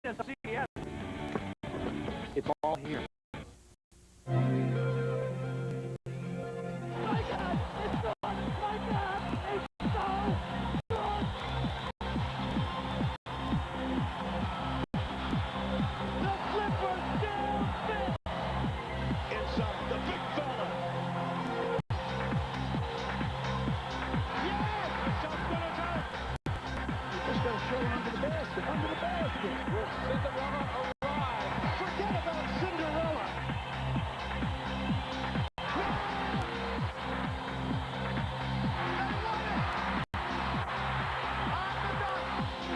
CBS. It's all here. My God, it's on! My God, it's so good! The Clippers still fit! Inside the big fella. Yes! Shot's gonna turn! Just gonna show under the basket, under the basket. Will Cinderella arrive? Forget about Cinderella!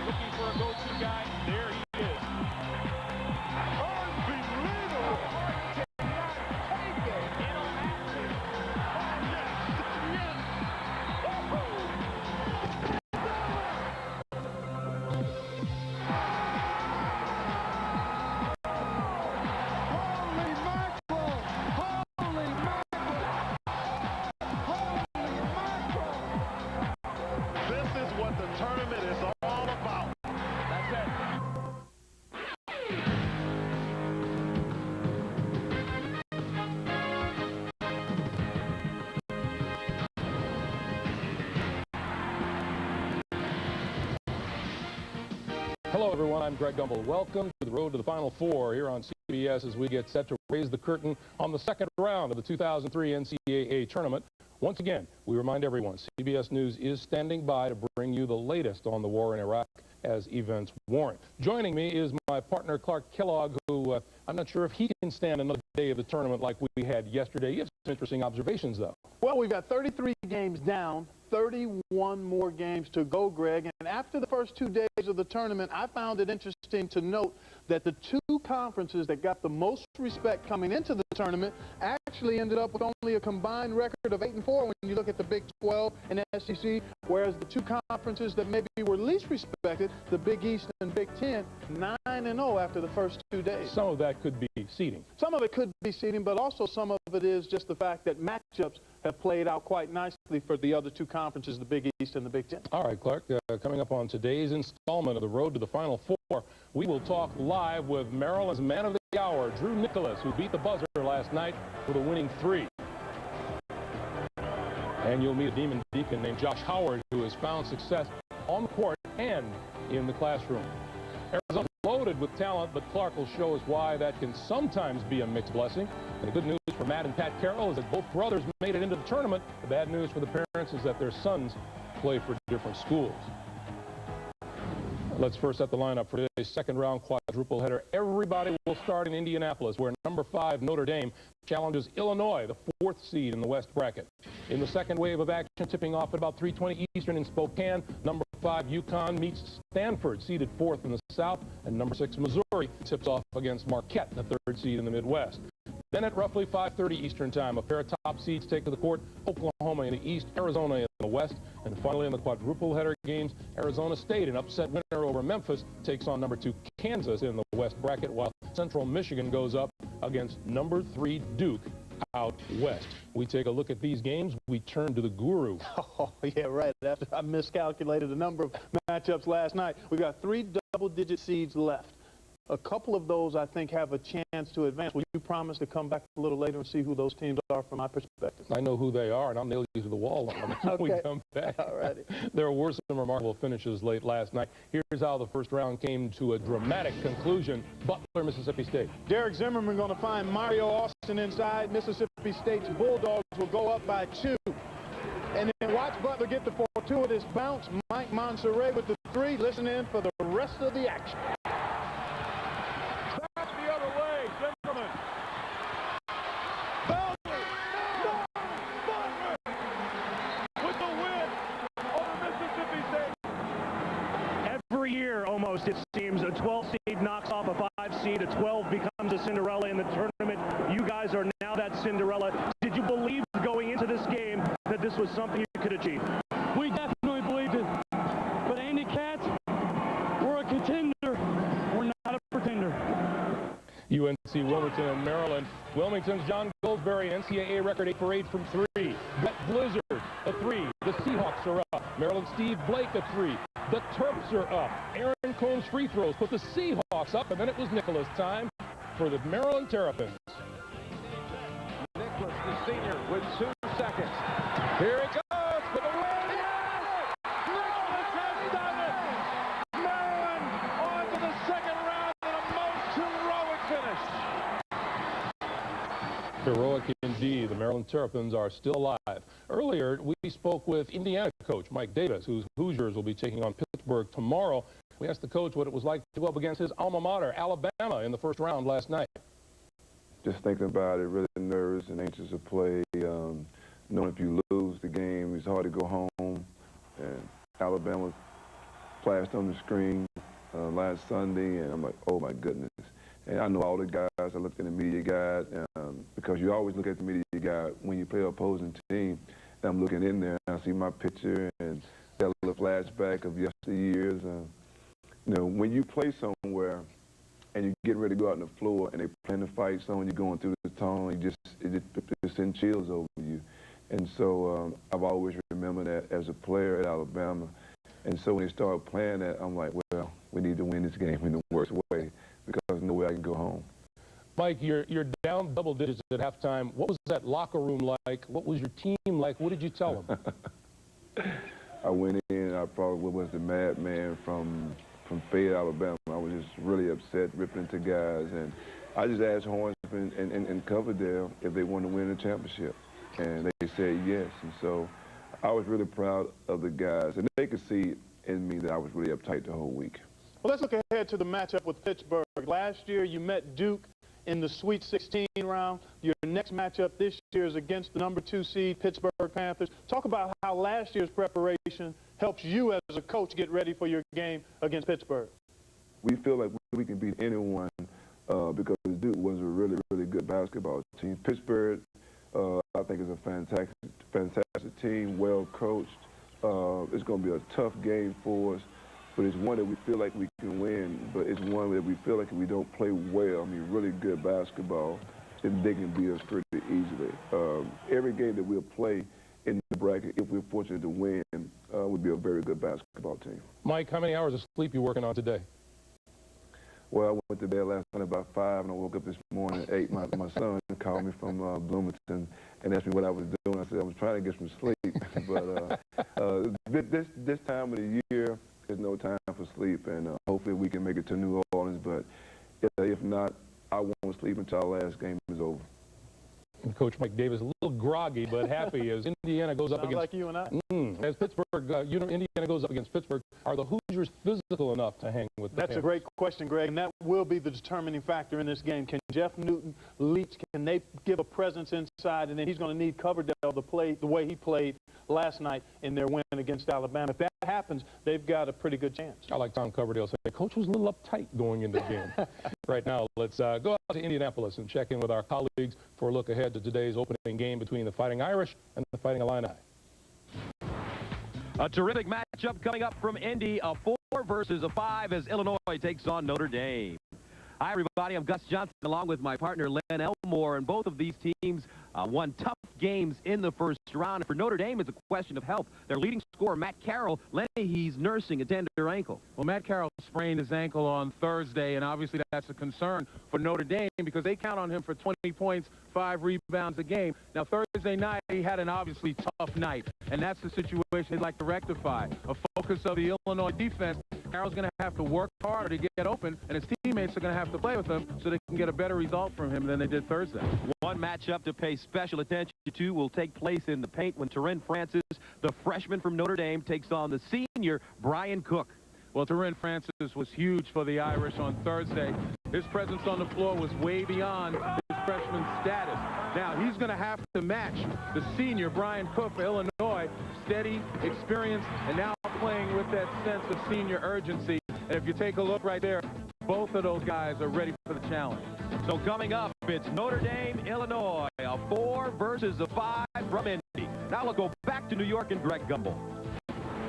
Looking for a go-to guy. There he is. Unbelievable! Cannot take it. It'll happen. Oh, yes. Yes. Woo-hoo. Holy mackerel! Holy mackerel! Holy mackerel! This is what the tournament is all about. That's it. Hello, everyone. I'm Greg Gumbel. Welcome to the Road to the Final Four here on CBS as we get set to raise the curtain on the second round of the 2003 NCAA Tournament. Once again, we remind everyone, CBS News is standing by to bring you the latest on the war in Iraq as events warrant. Joining me is my partner, Clark Kellogg, who I'm not sure if he can stand another day of the tournament like we had yesterday. You have some interesting observations, though. Well, we've got 33 games down, 31 more games to go, Greg. And after the first 2 days of the tournament, I found it interesting to note that the two conferences that got the most respect coming into the tournament actually ended up with only a combined record of 8-4 when you look at the Big 12 and SEC, whereas the two conferences that maybe were least respected, the Big East and Big 10, 9-0 after the first 2 days. Some of that could be seeding. Some of it could be seeding, but also some of it is just the fact that matchups have played out quite nicely for the other two conferences, the Big East and the Big 10. All right, Clark, coming up on today's installment of the Road to the Final Four, we will talk live with Maryland's man of the hour, Drew Nicholas, who beat the buzzer last night with a winning 3. And you'll meet a Demon Deacon named Josh Howard, who has found success on the court and in the classroom. Arizona's loaded with talent, but Clark will show us why that can sometimes be a mixed blessing. And the good news for Matt and Pat Carroll is that both brothers made it into the tournament. The bad news for the parents is that their sons play for different schools. Let's first set the lineup for today's second round quadruple header. Everybody will start in Indianapolis, where number 5 Notre Dame challenges Illinois, the 4th seed in the West bracket. In the second wave of action, tipping off at about 3:20 Eastern in Spokane, number 5 UConn meets Stanford, seeded 4th in the South, and number 6 Missouri tips off against Marquette, the 3rd seed in the Midwest. Then at roughly 5:30 Eastern time, a pair of top seeds take to the court, Oklahoma in the East, Arizona in the West, and finally in the quadruple header games, Arizona State, an upset winner over Memphis, takes on number 2 Kansas in the West bracket, while Central Michigan goes up against number 3 Duke out west. We take a look at these games. We turn to the guru. Oh, yeah, right. After I miscalculated the number of matchups last night, we've got 3 double-digit seeds left. A couple of those, I think, have a chance to advance. Will you promise to come back a little later and see who those teams are from my perspective? I know who they are, and I'll nail you to the wall on them when we come back. All righty. There were some remarkable finishes late last night. Here's how the first round came to a dramatic conclusion. Butler, Mississippi State. Derek Zimmerman going to find Mario Austin inside. Mississippi State's Bulldogs will go up by 2. And then watch Butler get the fortuitous bounce. Mike Monserrat with the 3. Listen in for the rest of the action. Back the other way, Zimmerman. Butler with the win over Mississippi State. Every year, almost, it seems, a 12 seed knocks off a 5 seed. A 12 becomes a Cinderella in the tournament. You guys are now that Cinderella. Did you believe going into this game that this was something you could achieve? We definitely believed it. But Andy Katz, we're a contender. We're not a pretender. UNC Wilmington and Maryland. Wilmington's John Goldsberry, NCAA record 8 for 8 from 3. Brett Blizzard, a 3. The Seahawks are up. Maryland Steve Blake, a 3. The Terps are up. Aaron Combs free throws put the Seahawks walks up, and then it was Nicholas time for the Maryland Terrapins. Nicholas, the senior, with 2 seconds. Here it goes for the win. Yes! Nicholas has done it! Maryland on to the second round in a most heroic finish. Heroic indeed. The Maryland Terrapins are still alive. Earlier, we spoke with Indiana coach Mike Davis, whose Hoosiers will be taking on Pittsburgh tomorrow. We asked the coach what it was like to go up against his alma mater, Alabama, in the first round last night. Just thinking about it, really nervous and anxious to play. Knowing if you lose the game, it's hard to go home. And Alabama flashed on the screen last Sunday, and I'm like, oh my goodness. And I know all the guys. I looked at the media guide because you always look at the media guide when you play an opposing team. And I'm looking in there, and I see my picture and that little flashback of yesteryears. You know, when you play somewhere and you get ready to go out on the floor and they plan to fight someone, you're going through the tunnel, it just sends chills over you. And so I've always remembered that as a player at Alabama. And so when they started playing that, I'm like, well, we need to win this game in the worst way because there's no way I can go home. Mike, you're down double digits at halftime. What was that locker room like? What was your team like? What did you tell them? I went in, I probably was the madman from Fayette, Alabama. I was just really upset, ripping into guys. And I just asked Horns and Coverdale if they wanted to win the championship. And they said yes. And so I was really proud of the guys. And they could see in me that I was really uptight the whole week. Well, let's look ahead to the matchup with Pittsburgh. Last year, you met Duke in the Sweet 16 round. Your next matchup this year is against the #2 seed Pittsburgh Panthers. Talk about how last year's preparation helps you as a coach get ready for your game against Pittsburgh. We feel like we can beat anyone because Duke was a really, really good basketball team. Pittsburgh, I think, is a fantastic team, well coached. It's going to be a tough game for us, but it's one that we feel like we can win, but it's one that we feel like if we don't play well, I mean, really good basketball, then they can beat us pretty easily. Every game that we'll play in the bracket, if we're fortunate to win, would be a very good basketball team. Mike, how many hours of sleep you working on today? Well, I went to bed last night about 5, and I woke up this morning at 8. My son called me from Bloomington and asked me what I was doing. I said I was trying to get some sleep. But this time of the year is no time for sleep, and hopefully we can make it to New Orleans. But if not, I won't sleep until our last game is over. And Coach Mike Davis, a little groggy but happy as Indiana goes up Sounds against. like you and I. As Pittsburgh, Indiana goes up against Pittsburgh. Are the Hoosiers physical enough to hang with the That's Panthers? a great question, Greg, and that will be the determining factor in this game. Can Jeff Newton, Leach, can they give a presence inside, and then he's going to need Coverdale to play the way he played last night in their win against Alabama. If that happens, they've got a pretty good chance. I like Tom Coverdale saying, Coach was a little uptight going into the game. Right now, let's go out to Indianapolis and check in with our colleagues for a look ahead to today's opening game between the Fighting Irish and the Fighting Illini. A terrific matchup coming up from Indy, a 4 versus a 5 as Illinois takes on Notre Dame. Hi, everybody. I'm Gus Johnson along with my partner Len Elmore, and both of these teams won tough games in the first round. And for Notre Dame, it's a question of health. Their leading scorer, Matt Carroll, Lenny, he's nursing a tender ankle. Well, Matt Carroll sprained his ankle on Thursday, and obviously that's a concern for Notre Dame because they count on him for 20 points, 5 rebounds a game. Now, Thursday night, he had an obviously tough night, and that's the situation they'd like to rectify. A focus of the Illinois defense. Carroll's going to have to work harder to get open, and his teammates are going to have to play with him so they can get a better result from him than they did Thursday. One matchup to pay special attention to will take place in the paint when Terrin Francis, the freshman from Notre Dame, takes on the senior Brian Cook. Well, Terrin Francis was huge for the Irish on Thursday. His presence on the floor was way beyond his freshman status. Now, he's going to have to match the senior Brian Cook for Illinois, steady, experienced, and now playing with that sense of senior urgency. And if you take a look right there, both of those guys are ready for the challenge. So coming up, it's Notre Dame, Illinois, a 4 versus a 5 from Indy. Now we'll go back to New York and Greg Gumbel.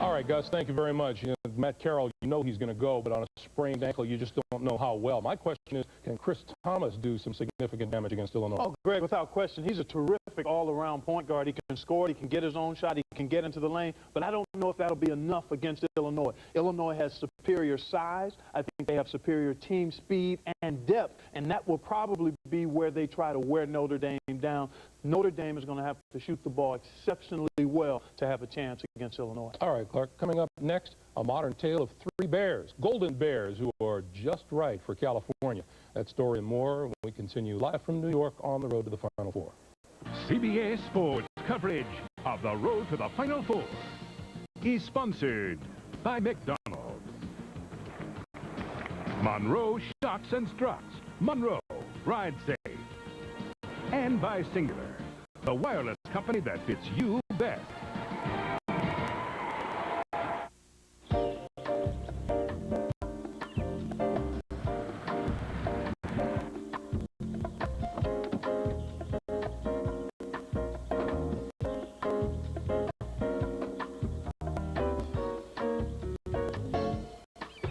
All right, Gus, thank you very much. Matt Carroll, you know he's going to go, but on a sprained ankle, you just don't know how well. My question is, can Chris Thomas do some significant damage against Illinois? Oh, Greg, without question, he's a terrific all-around point guard. He can score, he can get his own shot, he can get into the lane, but I don't know if that'll be enough against Illinois. Illinois has superior size. I think they have superior team speed and depth, and that will probably be where they try to wear Notre Dame down. Notre Dame is going to have to shoot the ball exceptionally well to have a chance against Illinois. All right, Clark, coming up next, a modern tale of three bears, golden bears, who are just right for California. That story and more when we continue live from New York on the road to the Final Four. CBS Sports coverage of the road to the Final Four is sponsored by McDonald's, Monroe Shocks and Struts, Monroe, ride safe, and by Singular, the wireless company that fits you best.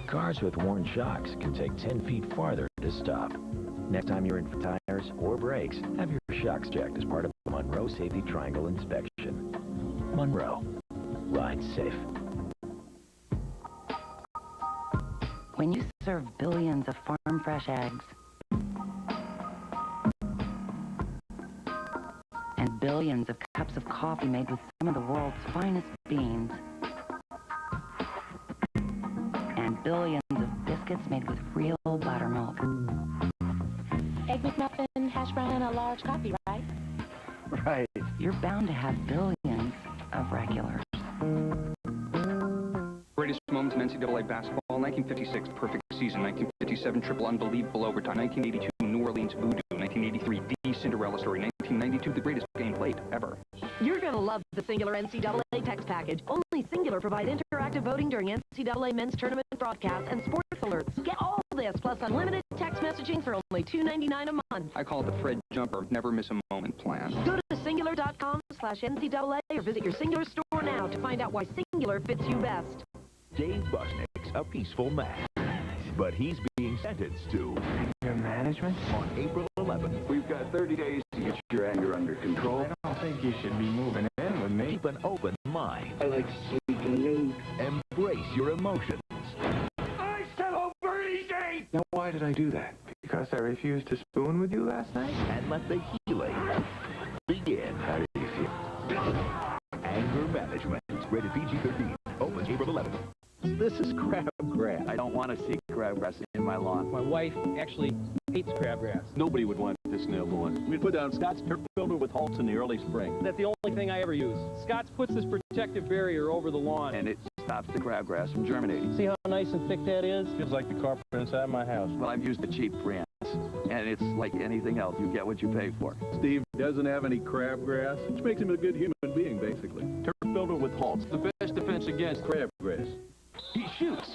Cars with worn shocks can take 10 feet farther to stop. Next time you're in for tires or brakes, have your shocks checked as part of the Monroe Safety Triangle inspection. Monroe, ride safe. When you serve billions of farm-fresh eggs and billions of cups of coffee made with some of the world's finest beans, and billions of biscuits made with real buttermilk. Egg McMuffin, hash brown, and a large coffee, right? Right. You're bound to have billions of regulars. Greatest moments in NCAA basketball: 1956, perfect season; 1957, triple unbelievable overtime; 1982, New Orleans voodoo; 1983, the Cinderella story; 1992, the greatest game played ever. You're going to love the Singular NCAA text package. Only Singular provides interactive voting during NCAA men's tournament broadcasts and sports alerts. Get all this, plus unlimited text messaging for only $2.99 a month. I call it the Fred Jumper, never miss a moment plan. Go to singular.com/NCAA or visit your Singular store now to find out why Singular fits you best. Dave Busnick's a peaceful man, but he's being sentenced to anger management on April 11th. We've got 30 days to get your anger under control. I don't think you should be moving in with me. Keep an open mind. I like to sleep alone. Embrace your emotions. I said over easy! Now, why did I do that? Because I refused to spoon with you last night? And let the healing begin. How do you feel? Anger management. Rated PG-13. Opens April 11th. This is crabgrass. I don't want to see crabgrass in my lawn. My wife actually hates crabgrass. Nobody would want this nail lawn. We'd put down Scott's turf filter with Holtz in the early spring. That's the only thing I ever use. Scott's puts this protective barrier over the lawn. And it stops the crabgrass from germinating. See how nice and thick that is? Feels like the carpet inside my house. Well, I've used the cheap brands. And it's like anything else. You get what you pay for. Steve doesn't have any crabgrass, which makes him a good human being, basically. Turf filter with Holtz. The best defense against crabgrass. He shoots.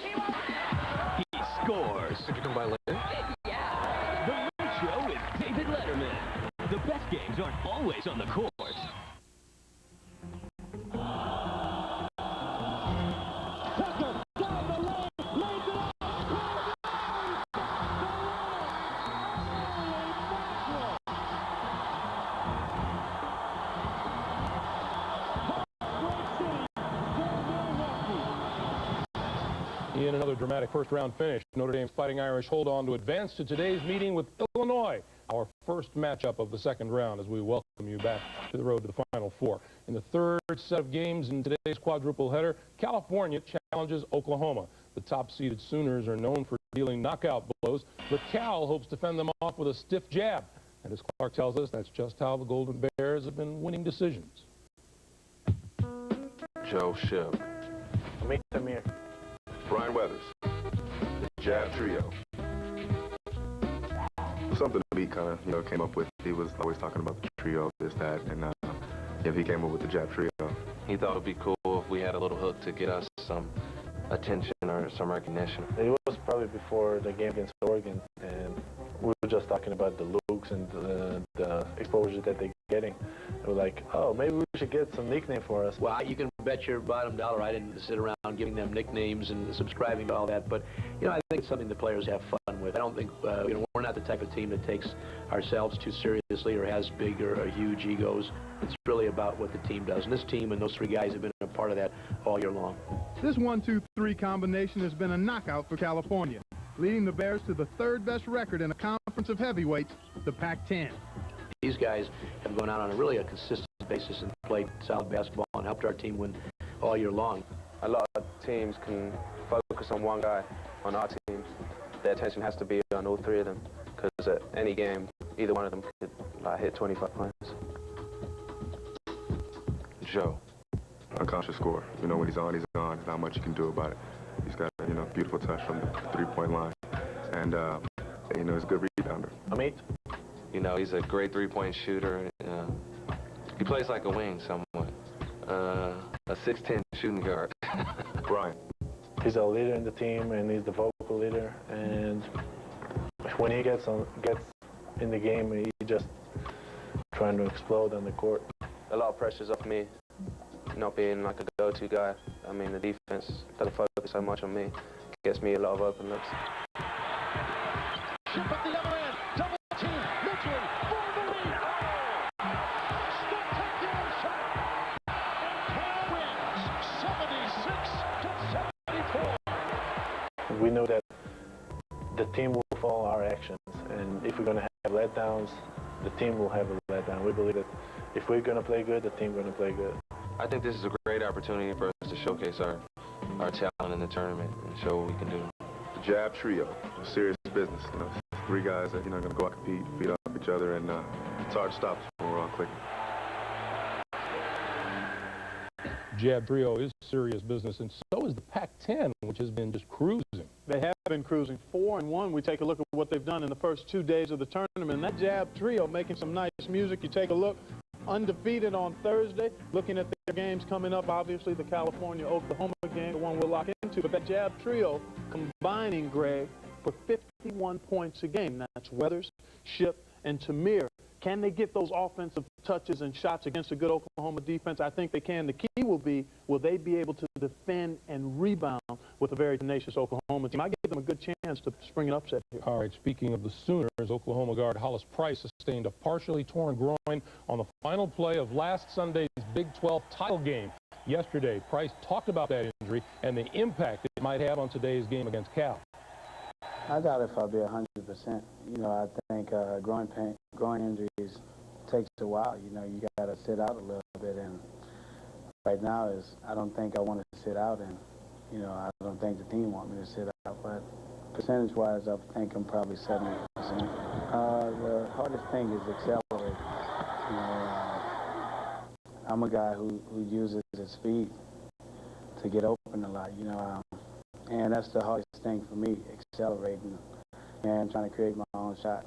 He scores. Did you come by later? Yeah. The Late Show with David Letterman. The best games aren't always on the court. In another dramatic first-round finish, Notre Dame's Fighting Irish hold on to advance to today's meeting with Illinois, our first matchup of the second round, as we welcome you back to the road to the Final Four. In the third set of games in today's quadruple header, California challenges Oklahoma. The top-seeded Sooners are known for dealing knockout blows, but Cal hopes to fend them off with a stiff jab. And as Clark tells us, that's just how the Golden Bears have been winning decisions. Joe Shipp. Meet them here. Brian Weathers, the Jab Trio. Something we kind of, came up with. He was always talking about the trio, this, that, and he came up with the Jab Trio. He thought it would be cool if we had a little hook to get us some attention or some recognition. It was probably before the game against Oregon, and we were just talking about the looks and the exposure that they're getting. we're like, oh, maybe we should get some nickname for us. Well, you can bet your bottom dollar I didn't sit around giving them nicknames and subscribing to all that. But, you know, I think it's something the players have fun with. I don't think, you know, we're not the type of team that takes ourselves too seriously or has big or huge egos. It's really about what the team does. And this team and those three guys have been a part of that all year long. This 1-2-3 combination has been a knockout for California, leading the Bears to the third best record in a conference of heavyweights, the Pac-10. These guys have gone out on a consistent basis and played solid basketball and helped our team win all year long. A lot of teams can focus on one guy. On our team, their attention has to be on all three of them, because at any game, either one of them could hit 25 points. Joe, unconscious scorer. You know, when he's on, There's not much you can do about it. He's got, you know, beautiful touch from the three-point line, and you know, he's a good rebounder. Amit? You know, he's a great three-point shooter. He plays like a wing somewhat. A 6'10" shooting guard. Brian. He's a leader in the team, and he's the vocal leader. And when he gets in the game, he just trying to explode on the court. A lot of pressure's off me, not being like a go-to guy. I mean, the defense doesn't focus so much on me. It gets me a lot of open looks. Chip at the other end, double team, Mitchell for the lead. Oh! Spectacular shot. And Cal wins 76-74. We know that the team will follow our actions, and if we're going to have letdowns, the team will have a letdown. We believe that if we're going to play good, the team's going to play good. I think this is a great opportunity for us to showcase our talent in the tournament and show what we can do. The Jab Trio, serious business. You know, three guys that, you know, are going to go out and compete, feed off each other, and it's hard to stop us when we're all clicking. Jab Trio is serious business, and so is the Pac-10, which has been just cruising. They have been cruising 4-1. We take a look at what they've done in the first 2 days of the tournament. And that Jab Trio making some nice music. You take a look, undefeated on Thursday. Looking at their games coming up, obviously the California-Oklahoma game, the one we'll lock into. But that Jab Trio combining, Greg, for 51 points a game. That's Weathers, Ship, and Tamir. Can they get those offensive touches and shots against a good Oklahoma defense? I think they can. The key will be, will they be able to defend and rebound with a very tenacious Oklahoma team? I give them a good chance to spring an upset here. All right, speaking of the Sooners, Oklahoma guard Hollis Price sustained a partially torn groin on the final play of last Sunday's Big 12 title game. Yesterday, Price talked about that injury and the impact it might have on today's game against Cal. I doubt if I'll be 100%. You know, I think groin injuries takes a while. You know, you got to sit out a little bit, and right now I don't think I want to sit out, and you know, I don't think the team want me to sit out. But percentage-wise, I think I'm probably 70%. The hardest thing is accelerate. You know, I'm a guy who uses his speed to get open a lot. You know. And that's the hardest thing for me, accelerating and trying to create my own shot.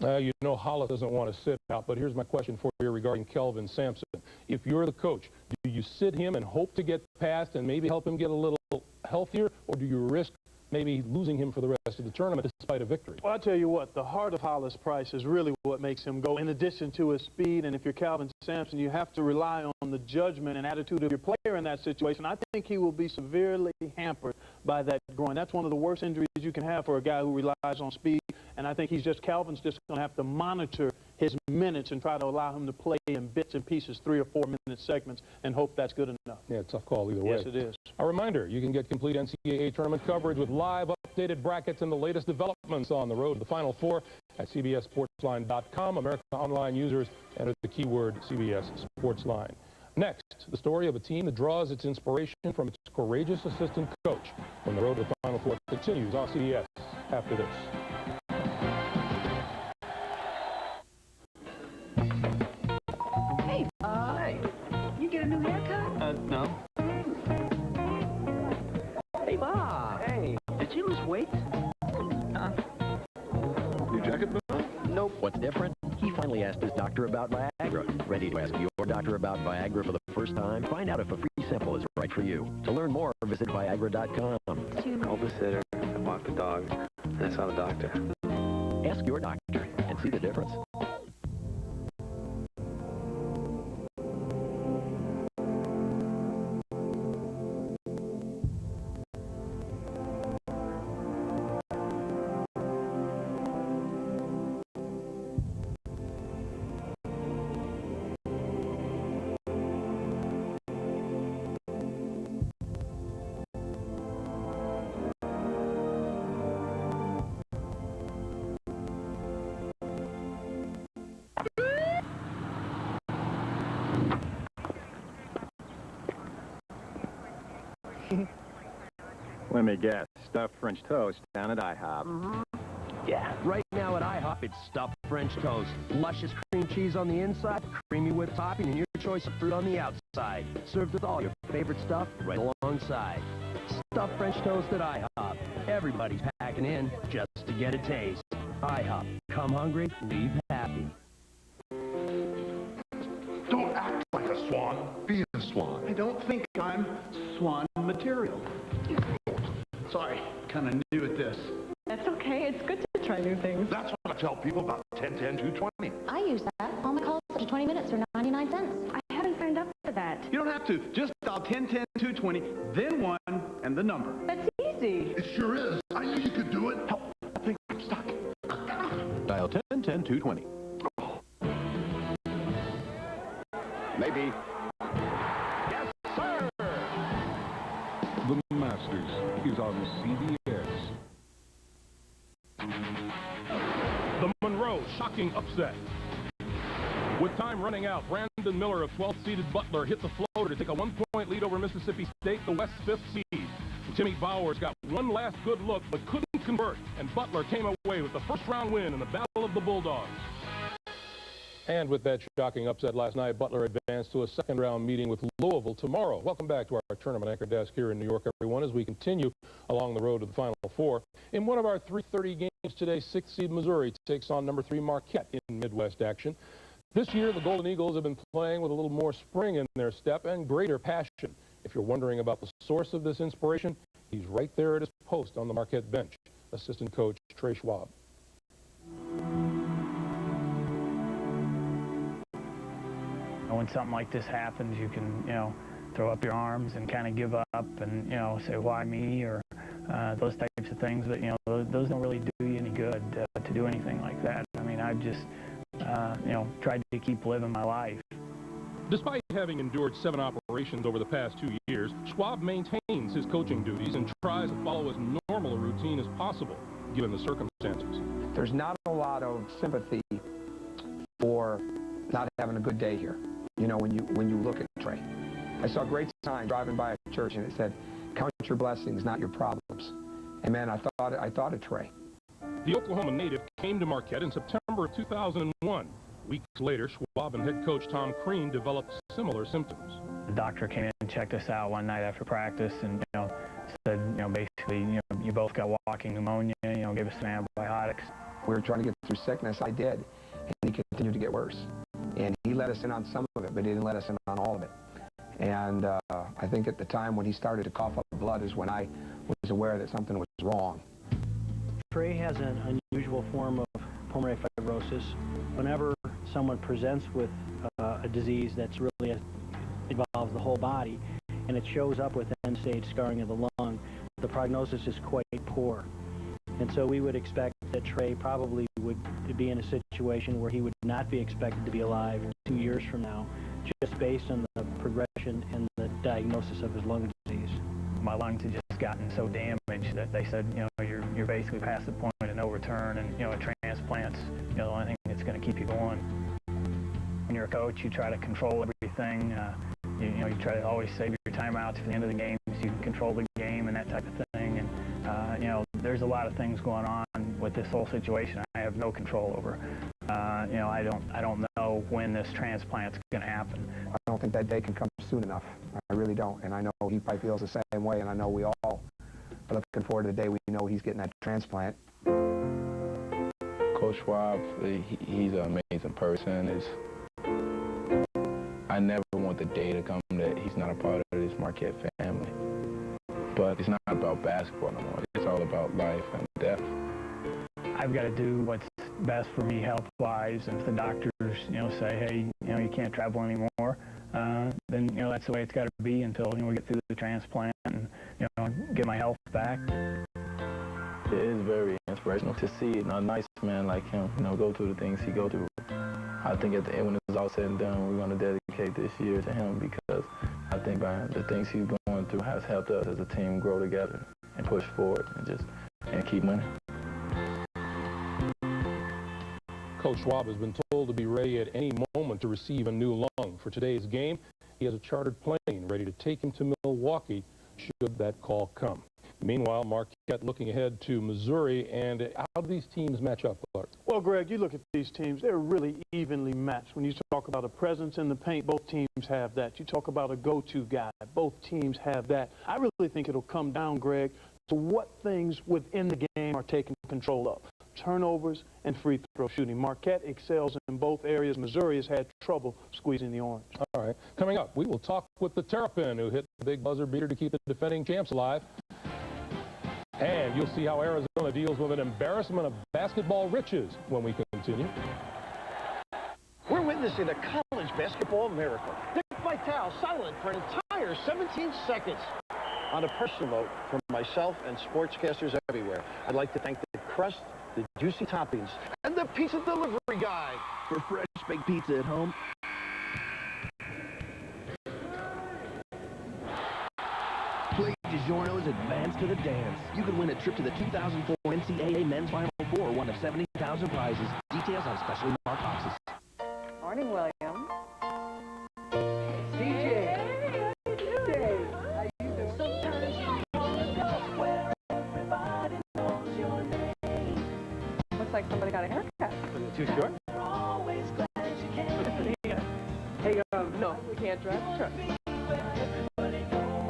You know, Hollis doesn't want to sit out, but here's my question for you regarding Kelvin Sampson. If you're the coach, do you sit him and hope to get past and maybe help him get a little healthier, or do you risk maybe losing him for the rest of the tournament despite a victory? Well, I'll tell you what, the heart of Hollis Price is really what makes him go, in addition to his speed. And if you're Kelvin Sampson, you have to rely on the judgment and attitude of your player in that situation. I think he will be severely hampered by that groin. That's one of the worst injuries you can have for a guy who relies on speed. And I think Calvin's just going to have to monitor his minutes and try to allow him to play in bits and pieces, 3 or 4 minute segments, and hope that's good enough. Yeah, tough call either way. Yes, it is. A reminder, you can get complete NCAA tournament coverage with live updated brackets and the latest developments on the road to the Final Four at CBSSportsline.com. America Online users enter the keyword CBS Sportsline. Next, the story of a team that draws its inspiration from its courageous assistant coach when the road to the Final Four continues on CBS after this. Hey, hi. You get a new haircut? No. Hey, Bob. Hey. Did you lose weight? New jacket, Bob? Nope. What's different? He finally asked his doctor about Viagra. Ready to ask your doctor about Viagra for the first time? Find out if a free sample is right for you. To learn more, visit Viagra.com. Called the sitter, I walked the dog, and I saw the doctor. Ask your doctor and see the difference. Let me guess, stuffed French toast down at IHOP. Yeah, right now at IHOP, it's stuffed French toast. Luscious cream cheese on the inside, creamy whipped topping, and your choice of fruit on the outside. Served with all your favorite stuff right alongside. Stuffed French toast at IHOP. Everybody's packing in just to get a taste. IHOP. Come hungry, leave happy. Don't act like a swan. Be a swan. I don't think I'm swan material. Sorry, kind of new at this. That's okay. It's good to try new things. That's what I tell people about 10-10-220. I use that. All my calls after 20 minutes for 99 cents. I haven't signed up for that. You don't have to. Just dial 10-10-220, then 1 and the number. That's easy. It sure is. I knew you could do it. Help. I think I'm stuck. Dial 10-10-220. Maybe. Yes, sir! The Masters is on CBS. The Monroe shocking upset. With time running out, Brandon Miller of 12th-seeded Butler hit the floater to take a 1-point lead over Mississippi State, the West's 5th seed. Timmy Bowers got one last good look but couldn't convert, and Butler came away with the first-round win in the Battle of the Bulldogs. And with that shocking upset last night, Butler advanced to a second-round meeting with Louisville tomorrow. Welcome back to our tournament anchor desk here in New York, everyone, as we continue along the road to the Final Four. In one of our 3:30 games today, 6th seed Missouri takes on number 3 Marquette in Midwest action. This year, the Golden Eagles have been playing with a little more spring in their step and greater passion. If you're wondering about the source of this inspiration, he's right there at his post on the Marquette bench, assistant coach Trey Schwab. When something like this happens, you can, throw up your arms and kind of give up and, say, why me, or those types of things. But, those don't really do you any good to do anything like that. I mean, I've just, tried to keep living my life. Despite having endured 7 operations over the past 2 years, Schwab maintains his coaching duties and tries to follow as normal a routine as possible, given the circumstances. There's not a lot of sympathy for not having a good day here. When you look at Trey. I saw a great sign driving by a church, and it said, "Count your blessings, not your problems." And man, I thought of Trey. The Oklahoma native came to Marquette in September of 2001. Weeks later, Schwab and head coach Tom Crean developed similar symptoms. The doctor came in and checked us out one night after practice, and said, basically, you both got walking pneumonia. Gave us some antibiotics. We were trying to get through sickness. I did, and he continued to get worse. And he let us in on some of it, but he didn't let us in on all of it. And I think at the time when he started to cough up blood is when I was aware that something was wrong. Trey has an unusual form of pulmonary fibrosis. Whenever someone presents with a disease that's really involves the whole body, and it shows up with end-stage scarring of the lung, the prognosis is quite poor. And so we would expect that Trey probably would be in a situation where he would not be expected to be alive 2 years from now, just based on the progression and the diagnosis of his lung disease. My lungs had just gotten so damaged that they said, you're basically past the point of no return, and a transplant's the only thing that's going to keep you going. When you're a coach, you try to control everything. You try to always save your timeouts for the end of the game so you can control the game and that type of thing. And there's a lot of things going on with this whole situation I have no control over. I don't know when this transplant's going to happen. I don't think that day can come soon enough. I really don't. And I know he probably feels the same way, and I know we all are looking forward to the day we know he's getting that transplant. Coach Schwab, he's an amazing person. I never want the day to come that he's not a part of this Marquette family. But it's not about basketball no more. It's all about life and death. I've got to do what's best for me health-wise. And if the doctors, say, hey, you can't travel anymore, then, that's the way it's got to be until, we get through the transplant and, get my health back. It is very inspirational to see a nice man like him, go through the things he go through. I think at the end, when it's all said and done, we're going to dedicate this year to him because I think by the things he's going through has helped us as a team grow together and push forward and keep winning. Coach Schwab has been told to be ready at any moment to receive a new lung. For today's game, he has a chartered plane ready to take him to Milwaukee should that call come. Meanwhile, Marquette looking ahead to Missouri. And how do these teams match up, Clark? Well, Greg, you look at these teams, they're really evenly matched. When you talk about a presence in the paint, both teams have that. You talk about a go-to guy, both teams have that. I really think it'll come down, Greg, to what things within the game are taken control of. Turnovers and free throw shooting. Marquette excels in both areas. Missouri has had trouble squeezing the orange. All right. Coming up, we will talk with the Terrapin, who hit the big buzzer beater to keep the defending champs alive. And you'll see how Arizona deals with an embarrassment of basketball riches when we continue. We're witnessing a college basketball miracle. Dick Vitale silent for an entire 17 seconds. On a personal note, from myself and sportscasters everywhere, I'd like to thank the crust, the juicy toppings, and the pizza delivery guy. For fresh baked pizza at home, play DiGiorno's Advance to the Dance. You could win a trip to the 2004 NCAA Men's Final Four, one of 70,000 prizes. Details on specially marked boxes. Morning, William. CJ. Looks like somebody got a haircut. Was it too short? Hey, no, we can't drive the truck.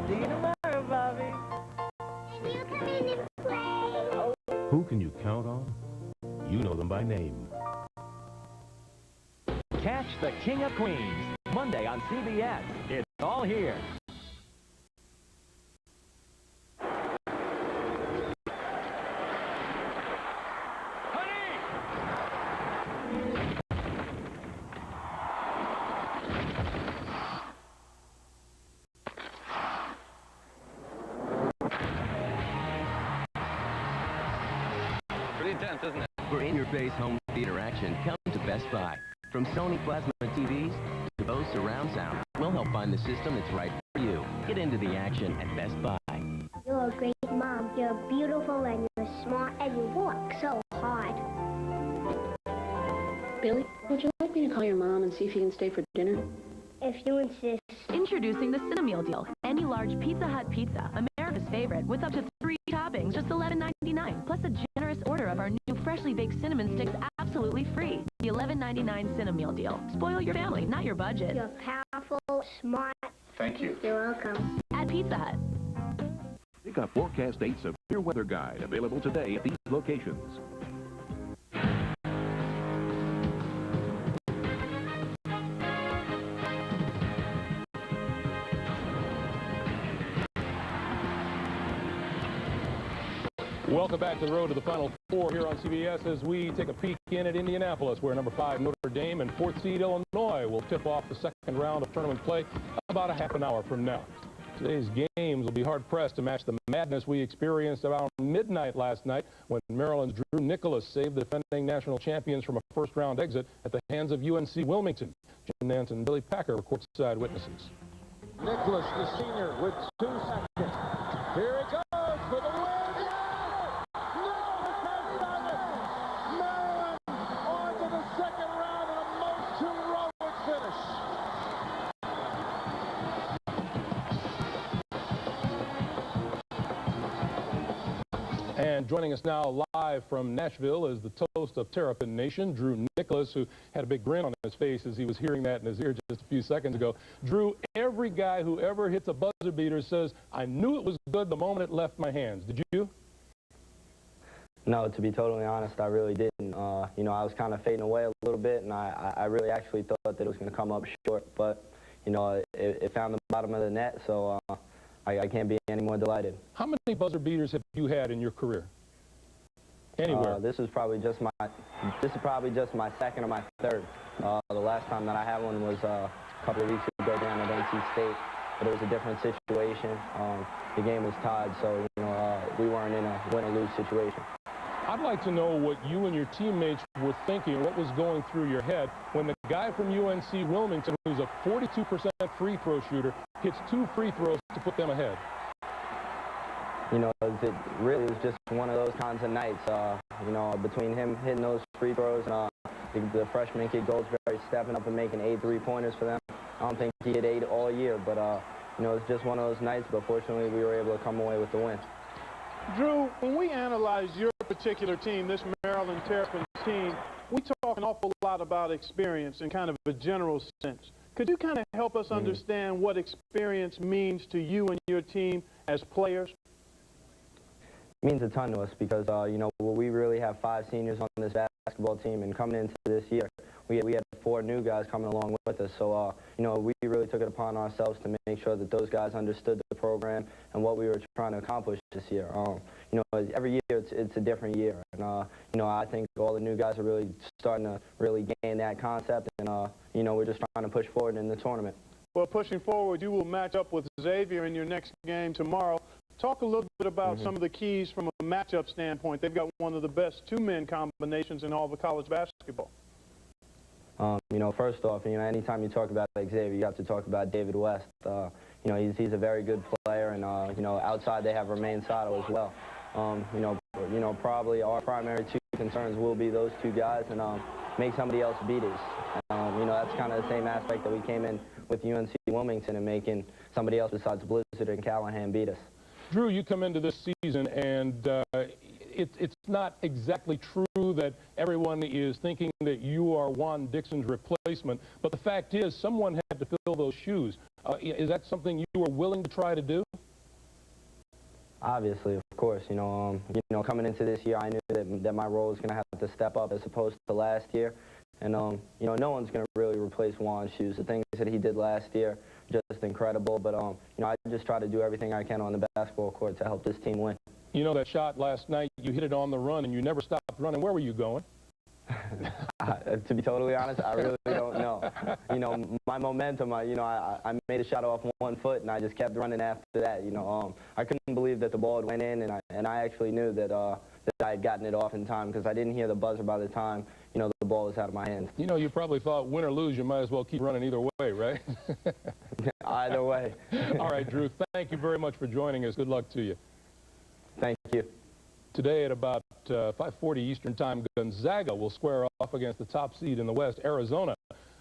See you tomorrow, Bobby. Who can you count on? You know them by name. Catch the King of Queens, Monday on CBS. It's all here. Pretty intense, isn't it? For in-your-face home theater action, come to Best Buy. From Sony Plasma TVs to Bose surround sound, we'll help find the system that's right for you. Get into the action at Best Buy. You're a great mom. You're beautiful and you're smart and you work so hard. Billy, would you like me to call your mom and see if you can stay for dinner? If you insist. Introducing the Cinemeal Deal. Any large Pizza Hut pizza, America's favorite, with up to 3 toppings, just $11.99. Plus a generous order of our new freshly baked cinnamon sticks absolutely free. The $11.99 Cinemeal Deal. Spoil your family, not your budget. You're powerful, smart. Thank you. You're welcome. At Pizza Hut. Pick up Forecast 8 Severe Weather Guide, available today at these locations. Welcome back to the road to the Final Four here on CBS as we take a peek in at Indianapolis, where number 5 Notre Dame and 4th seed Illinois will tip off the second round of tournament play about a half an hour from now. Today's games will be hard-pressed to match the madness we experienced around midnight last night when Maryland's Drew Nicholas saved the defending national champions from a first-round exit at the hands of UNC Wilmington. Jim Nance and Billy Packer were courtside witnesses. Nicholas, the senior, with 2 seconds. Here it goes for the win. And joining us now live from Nashville is the toast of Terrapin Nation, Drew Nicholas, who had a big grin on his face as he was hearing that in his ear just a few seconds ago. Drew, every guy who ever hits a buzzer beater says, I knew it was good the moment it left my hands. Did you? No, to be totally honest, I really didn't. You know, I was kind of fading away a little bit, and I really actually thought that it was going to come up short. But, you know, it found the bottom of the net, so I can't be any more delighted. How many buzzer beaters have you had in your career? Anywhere? This is probably just my second or my third. The last time that I had one was a couple of weeks ago down at NC State, but it was a different situation. The game was tied, so you know we weren't in a win-or-lose situation. I'd like to know what you and your teammates were thinking, what was going through your head when the guy from UNC Wilmington, who's a 42% free throw shooter, hits 2 free throws to put them ahead. You know, it really was just one of those kinds of nights. You know, between him hitting those free throws and the freshman kid Goldsberry stepping up and making 8 3-pointers for them. I don't think he did 8 all year, but you know, it's just one of those nights. But fortunately, we were able to come away with the win. Drew, when we analyze your particular team, this Maryland Terrapins team, we talk an awful lot about experience in kind of a general sense. Could you kind of help us understand what experience means to you and your team as players? It means a ton to us because, you know, we really have 5 seniors on this basketball team, and coming into this year, we had 4 new guys coming along with us. So, you know, we really took it upon ourselves to make sure that those guys understood the program and what we were trying to accomplish this year. You know, every year it's a different year, and you know, I think all the new guys are really starting to really gain that concept, and you know, we're just trying to push forward in the tournament. Well, pushing forward, you will match up with Xavier in your next game tomorrow. Talk a little bit about some of the keys from a matchup standpoint. They've got one of the best 2-man combinations in all of college basketball. You know, first off, you know, anytime you talk about Xavier, you have to talk about David West. You know, he's a very good player, and you know, outside they have Romain Sato as well. You know, probably our primary 2 concerns will be those 2 guys, and make somebody else beat us. You know, that's kind of the same aspect that we came in with UNC Wilmington and making somebody else besides Blizzard and Callahan beat us. Drew, you come into this season, and it's not exactly true that everyone is thinking that you are Juan Dixon's replacement, but the fact is someone had to fill those shoes. Is that something you were willing to try to do? Obviously, of course. You know, coming into this year, I knew that my role was going to have to step up as opposed to last year. And, you know, no one's going to really replace Juan's shoes. The things that he did last year, just incredible. But, you know, I just try to do everything I can on the basketball court to help this team win. You know that shot last night, you hit it on the run, and you never stopped running. Where were you going? To be totally honest, I really don't know. You know, my momentum, you know, I made a shot off 1 foot, and I just kept running after that. You know, I couldn't believe that the ball had went in, and I actually knew that, that I had gotten it off in time because I didn't hear the buzzer by the time, you know, the ball was out of my hands. You know, you probably thought win or lose, you might as well keep running either way, right? Either way. All right, Drew, thank you very much for joining us. Good luck to you. Thank you. Today at about 5:40 Eastern Time, Gonzaga will square off against the top seed in the West, Arizona.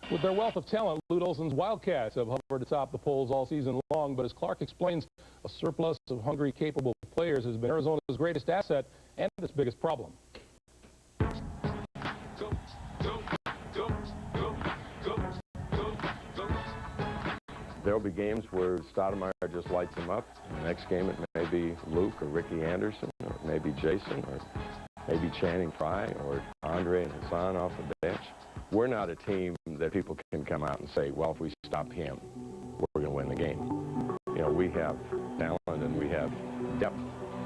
With their wealth of talent, Lute Olson's Wildcats have hovered atop the polls all season long, but as Clark explains, a surplus of hungry, capable players has been Arizona's greatest asset and its biggest problem. There'll be games where Stoudemire just lights them up. The next game it may be Luke or Ricky Anderson, or maybe Jason, or maybe Channing Frye, or Andre and Hassan off the bench. We're not a team that people can come out and say, well, if we stop him, we're going to win the game. You know, we have talent and we have depth.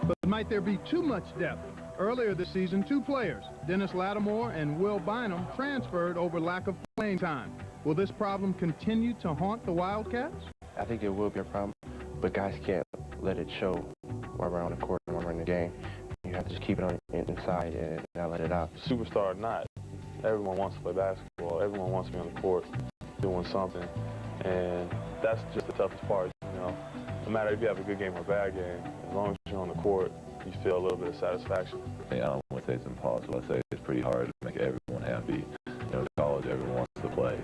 But might there be too much depth? Earlier this season, 2 players, Dennis Lattimore and Will Bynum, transferred over lack of playing time. Will this problem continue to haunt the Wildcats? I think it will be a problem, but guys can't let it show while we're on the court and while we're in the game. You have to just keep it on inside and not let it out. Superstar or not, everyone wants to play basketball. Everyone wants to be on the court doing something, and that's just the toughest part. You know, no matter if you have a good game or a bad game, as long as you're on the court, you feel a little bit of satisfaction. I don't want to say it's impossible. I say it's pretty hard to make everyone happy. You know, in college, everyone wants to play.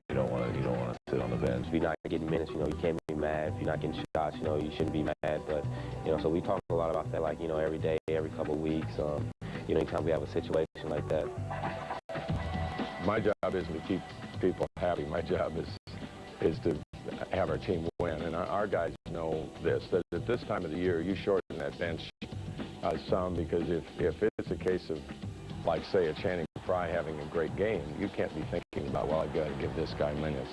You don't want to sit on the bench. If you're not getting minutes, you know, you can't be mad. If you're not getting shots, you know, you shouldn't be mad. But, you know, so we talk a lot about that, like, you know, every day, every couple of weeks. You know, anytime we have a situation like that. My job isn't to keep people happy. My job is to have our team win. And our guys know this, that at this time of the year, you shorten that bench some, because if it's a case of, like, say, a Channing Frye having a great game, you can't be thinking about, well, I've got to give this guy minutes.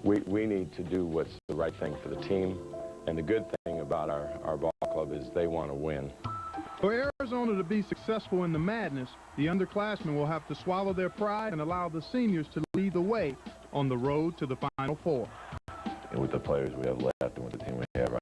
We need to do what's the right thing for the team. And the good thing about our ball club is they want to win. For Arizona to be successful in the madness, the underclassmen will have to swallow their pride and allow the seniors to lead the way on the road to the Final Four. And with the players we have left and with the team we have right